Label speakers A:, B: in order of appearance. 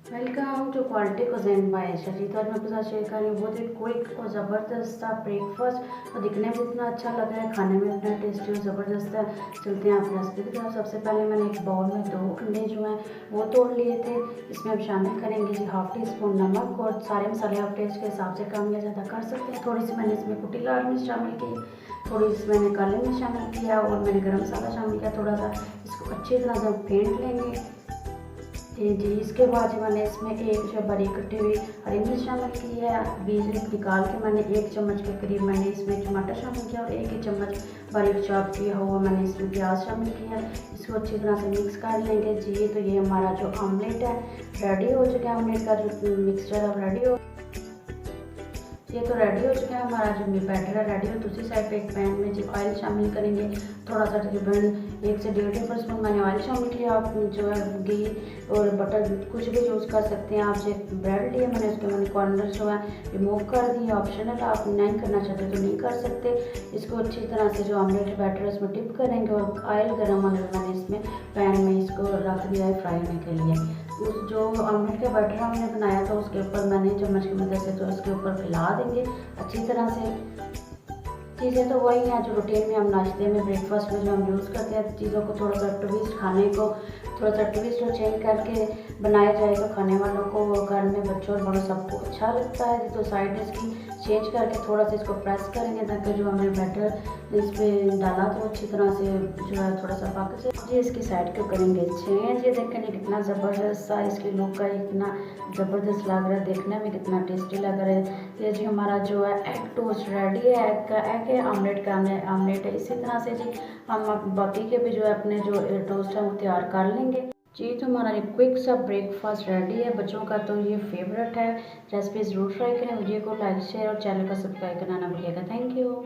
A: Welcome to quality cuisine by Ayesha ji. तो आज मैं आपके साथ शेयर कर रही हूँ बहुत ही क्विक और ज़बरदस्त सा ब्रेकफास्ट। तो दिखने में इतना अच्छा लग रहा है, खाने में इतना टेस्टी और ज़बरदस्त है। चलते हैं आप रेसिपी की तरफ। सबसे पहले मैंने एक बाउल में 2 अंडे जो हैं वो तोड़ लिए थे। इसमें हम शामिल करेंगे जी हाफ़ टी स्पून नमक, और सारे मसाले आप टेस्ट के हिसाब से कम या ज़्यादा कर सकते हैं। थोड़ी सी मैंने इसमें कुटी लाल मिर्च शामिल की, थोड़ी सी मैंने काली मिर्च शामिल किया, और मैंने गर्म मसाला शामिल किया थोड़ा सा। इसको अच्छी तरह से फेंट लेंगे जी। इसके बाद जो मैंने इसमें एक जो बारीक कटी हुई हरी मिर्च शामिल की है। बीज निकाल के मैंने 1 चम्मच के करीब मैंने इसमें टमाटर शामिल किया, और 1 चम्मच बारीक चॉप किया हुआ मैंने इसमें प्याज शामिल किया। इसको अच्छी तरह से मिक्स कर लेंगे जी। तो ये हमारा जो ऑमलेट है रेडी हो चुका है। ऑमलेट का जो मिक्सचर है रेडी हो, ये तो रेडी हो चुका है। हमारा जो बैटर है रेडी हो। दूसरी साइड पे एक पैन में जी ऑयल शामिल करेंगे। थोड़ा सा तकरीबन 1 से 1.5 टेबल स्पून मैंने ऑयल शामिल किया। आप जो है घी और बटर कुछ भी यूज़ कर सकते हैं। आप जो ब्रेड लिया मैंने, उसके मैंने कॉर्नर जो है रिमूव कर दिए। ऑप्शनल, आप नहीं करना चाहते तो नहीं कर सकते। इसको अच्छी तरह से जो ऑमलेट बैटर है उसमें डिप करेंगे, और ऑयल गर्म होने पर मैंने इसमें पैन में इसको रख दिया है फ्राई होने के लिए। उस जो ऑमलेट का बैटर हमने बनाया था उसके ऊपर मैंने चम्मच की मदद से तो इसके ऊपर फैला देंगे अच्छी तरह से। चीज़ें तो वही हैं जो रूटीन में हम नाश्ते में ब्रेकफास्ट में जो हम यूज़ करते हैं। चीज़ों को थोड़ा सा ट्विस्ट, खाने को थोड़ा सा ट्विस्ट और चेंज करके बनाया जाए तो खाने वालों को, घर में बच्चों और बड़ों सबको अच्छा लगता है। तो साइड इसकी चेंज करके थोड़ा सा इसको प्रेस करेंगे ताकि जो हमने बैटर इस पर डाला तो अच्छी तरह से जो है थोड़ा सा पक जाए जी। इसकी साइड को करेंगे चेंज। ये देखें कितना ज़बरदस्त सा इसकी लुक का, इतना ज़बरदस्त लग रहा है, देखने में कितना टेस्टी लग रहा है। ये जी हमारा जो है एग टोस्ट रेडी है। एग है, ऑमलेट का ऑमलेट है। इसी तरह से जी हम बाकी के भी जो है अपने जो टोस्ट है वो तैयार कर लेंगे जी। तो हमारा ये क्विक सा ब्रेकफास्ट रेडी है। बच्चों का तो ये फेवरेट है। रेसिपी ज़रूर ट्राई करें। वीडियो को लाइक शेयर और चैनल को सब्सक्राइब करना ना भूलिएगा। Thank you.